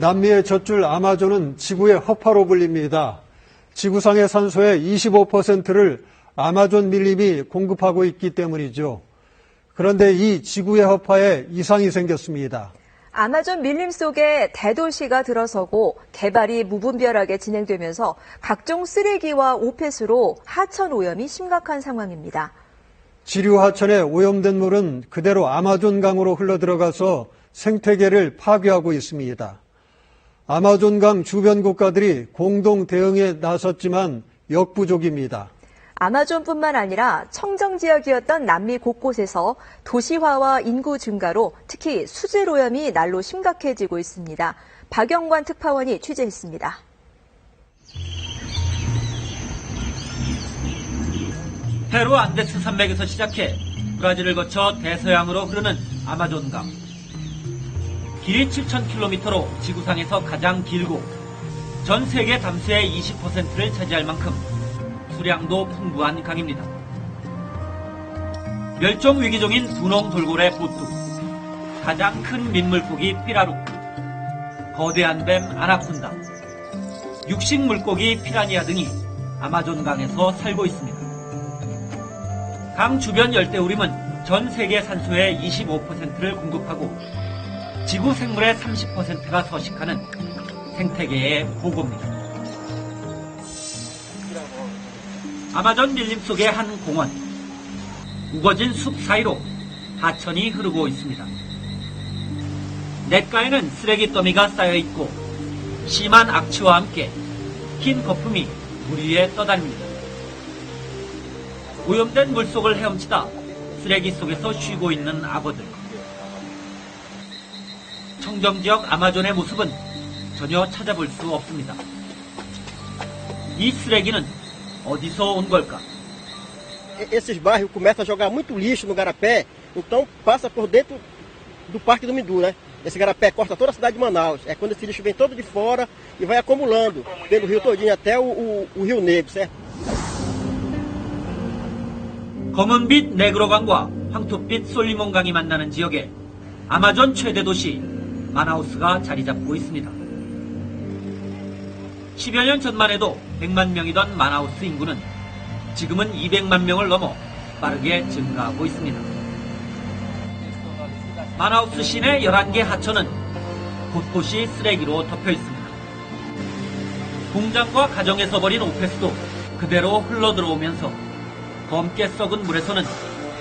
남미의 젖줄 아마존은 지구의 허파로 불립니다. 지구상의 산소의 25%를 아마존 밀림이 공급하고 있기 때문이죠. 그런데 이 지구의 허파에 이상이 생겼습니다. 아마존 밀림 속에 대도시가 들어서고 개발이 무분별하게 진행되면서 각종 쓰레기와 오폐수로 하천 오염이 심각한 상황입니다. 지류 하천에 오염된 물은 그대로 아마존강으로 흘러들어가서 생태계를 파괴하고 있습니다. 아마존강 주변 국가들이 공동 대응에 나섰지만 역부족입니다. 아마존뿐만 아니라 청정 지역이었던 남미 곳곳에서 도시화와 인구 증가로 특히 수질 오염이 날로 심각해지고 있습니다. 박영관 특파원이 취재했습니다. 페루 안데스 산맥에서 시작해 브라질을 거쳐 대서양으로 흐르는 아마존강. 길이 7,000km로 지구상에서 가장 길고 전 세계 담수의 20%를 차지할 만큼 수량도 풍부한 강입니다. 멸종 위기종인 분홍 돌고래 보뚜, 가장 큰 민물고기 삐라루, 거대한 뱀 아나콘다, 육식 물고기 피라니아 등이 아마존강에서 살고 있습니다. 강 주변 열대우림은 전 세계 산소의 25%를 공급하고 지구 생물의 30%가 서식하는 생태계의 보고입니다. 아마존 밀림 속의 한 공원. 우거진 숲 사이로 하천이 흐르고 있습니다. 냇가에는 쓰레기 더미가 쌓여 있고 심한 악취와 함께 흰 거품이 물 위에 떠다닙니다. 오염된 물속을 헤엄치다 쓰레기 속에서 쉬고 있는 악어들. 청정지역 아마존의 모습은 전혀 찾아볼 수 없습니다. 이 쓰레기는 어디서 온 걸까? Esses bairros começam a jogar muito lixo no garapé, então passa por dentro do Parque do Mindu, né? Esse garapé corta toda a cidade de Manaus. É quando esse lixo vem todo de fora e vai acumulando pelo rio todinho até o Rio Negro, certo? 검은빛 네그로강과 황토빛 솔리몬강이 만나는 지역에 아마존 최대 도시 마나우스가 자리 잡고 있습니다. 10여 년 전만 해도 100만 명이던 마나우스 인구는 지금은 200만 명을 넘어 빠르게 증가하고 있습니다. 마나우스 시내 11개 하천은 곳곳이 쓰레기로 덮여 있습니다. 공장과 가정에서 버린 오폐수도 그대로 흘러들어오면서 검게 썩은 물에서는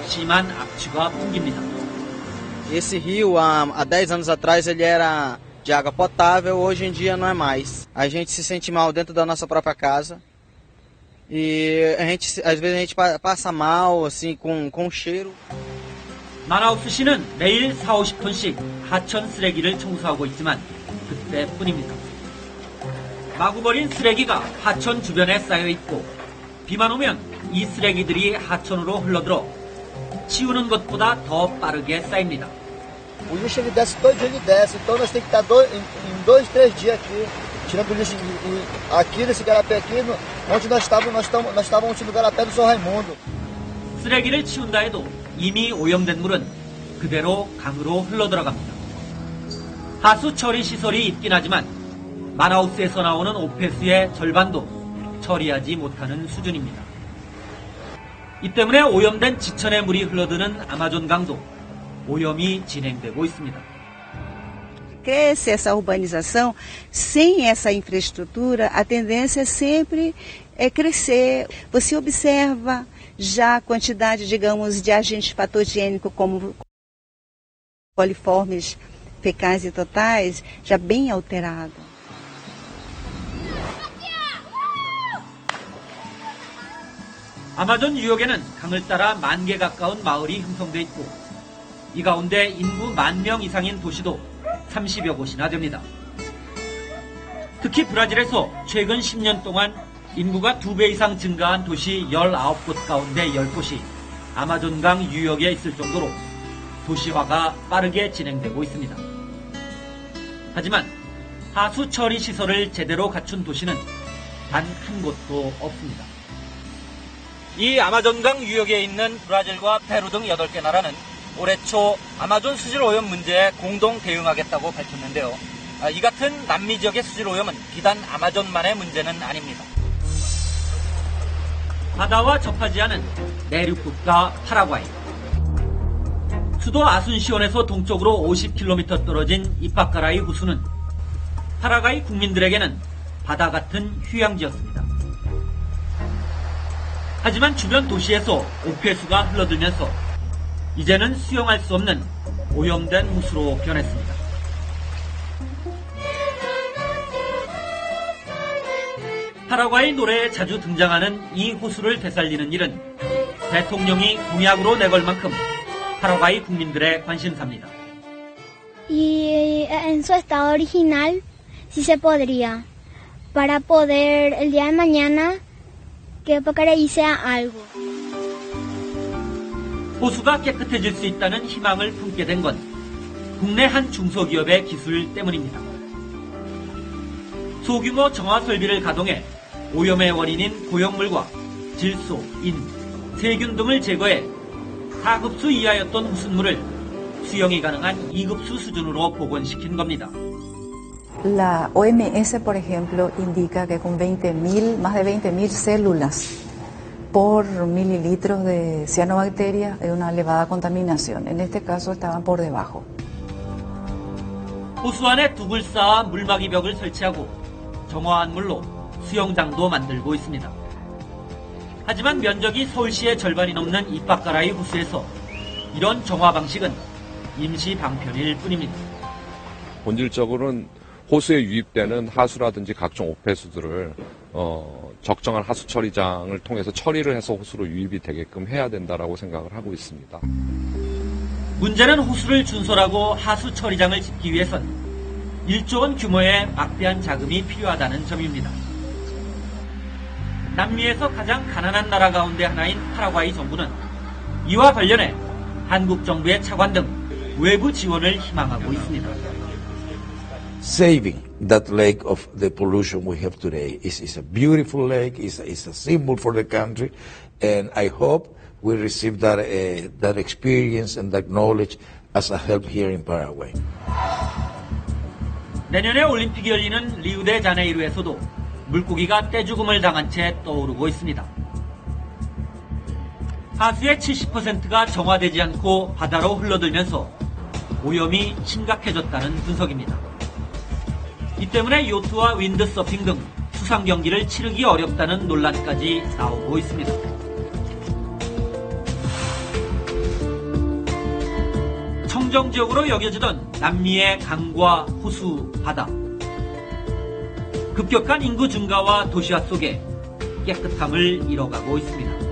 심한 악취가 풍깁니다. Esse rio, há 10 anos atrás, ele era de água potável, hoje em dia não é mais. A gente se sente mal dentro da nossa própria casa e às vezes a gente passa mal assim com cheiro. 마나우스시는 매일 40-50톤씩 하천 쓰레기를 청소하고 있지만 그때뿐입니다. 마구 버린 쓰레기가 하천 주변에 쌓여 있고 비만 오면 이 쓰레기들이 하천으로 흘러들어 치우는 것보다 더 빠르게 쌓입니다. O lixo ele desce todo dia, ele desce, então nós temos que estar em 2-3 dias aqui, tirando o lixo aqui nesse garapé aqui, onde nós estávamos no garapé do São Raimundo. 쓰레기를 치운다 해도 이미 오염된 물은 그대로 강으로 흘러들어갑니다. 하수 처리 시설이 있긴 하지만 마나우스에서 나오는 오폐수의 절반도 처리하지 못하는 수준입니다. 이 때문에 오염된 지천의 물이 흘러드는 아마존 강도 오염이 진행되고 있습니다. Cresce essa urbanização, sem essa infraestrutura, a tendência sempre é crescer. Você observa já a quantidade, digamos, de agentes patogênicos como coliformes fecais e totais, já bem alterado. 아마존 유역에는 강을 따라 10,000개 가까운 마을이 형성돼 있고 이 가운데 인구 10,000명 이상인 도시도 30여 곳이나 됩니다. 특히 브라질에서 최근 10년 동안 인구가 2배 이상 증가한 도시 19곳 가운데 10곳이 아마존강 유역에 있을 정도로 도시화가 빠르게 진행되고 있습니다. 하지만 하수 처리 시설을 제대로 갖춘 도시는 단 한 곳도 없습니다. 이 아마존강 유역에 있는 브라질과 페루 등 8개 나라는 올해 초 아마존 수질 오염 문제에 공동 대응하겠다고 밝혔는데요. 이 같은 남미 지역의 수질 오염은 비단 아마존만의 문제는 아닙니다. 바다와 접하지 않은 내륙 국가 파라과이. 수도 아순시온에서 동쪽으로 50km 떨어진 이파카라이 호수는 파라과이 국민들에게는 바다 같은 휴양지였습니다. 하지만 주변 도시에서 옥회수가 흘러들면서 이제는 수용할 수 없는 오염된 호수로 변했습니다. 파라과이 노래에 자주 등장하는 이 호수를 되살리는 일은 대통령이 공약으로 내걸 만큼 파라과이 국민들의 관심사입니다. Y en su estado original sí se podría, para poder el día de mañana que Pacaraí sea algo. 호수가 깨끗해질 수 있다는 희망을 품게 된 건 국내 한 중소기업의 기술 때문입니다. 소규모 정화 설비를 가동해 오염의 원인인 고형물과 질소, 인, 세균 등을 제거해 4급수 이하였던 호수물을 수용이 가능한 2급수 수준으로 복원시킨 겁니다. La OMS, por ejemplo, indica que con más de 20.000 células por mililitros de cianobacterias hay una elevada contaminación. En este caso estaban por debajo. 호수 안에 둑을 쌓아 물막이 벽을 설치하고 정화한 물로 수영장도 만들고 있습니다. 하지만 면적이 서울시의 절반이 넘는 이파카라이 호수에서 이런 정화 방식은 임시 방편일 뿐입니다. 본질적으로는 호수에 유입되는 하수라든지 각종 옥폐수들을 적정한 하수 처리장을 통해서 처리를 해서 호수로 유입이 되게끔 해야 된다라고 생각을 하고 있습니다. 문제는 호수를 준설하고 하수 처리장을 짓기 위해선 1조 원 규모의 막대한 자금이 필요하다는 점입니다. 남미에서 가장 가난한 나라 가운데 하나인 파라과이 정부는 이와 관련해 한국 정부의 차관 등 외부 지원을 희망하고 있습니다. Saving that lake of the pollution we have today is a beautiful lake, is a symbol for the country, and I hope we receive that experience and that knowledge as a help here in Paraguay. 내년에 올림픽이 열리는 리우데자네이루에서도 물고기가 떼죽음을 당한 채 떠오르고 있습니다. 하수의 70%가 정화되지 않고 바다로 흘러들면서 오염이 심각해졌다는 분석입니다. 이 때문에 요트와 윈드서핑 등 수상 경기를 치르기 어렵다는 논란까지 나오고 있습니다. 청정지역으로 여겨지던 남미의 강과 호수, 바다. 급격한 인구 증가와 도시화 속에 깨끗함을 잃어가고 있습니다.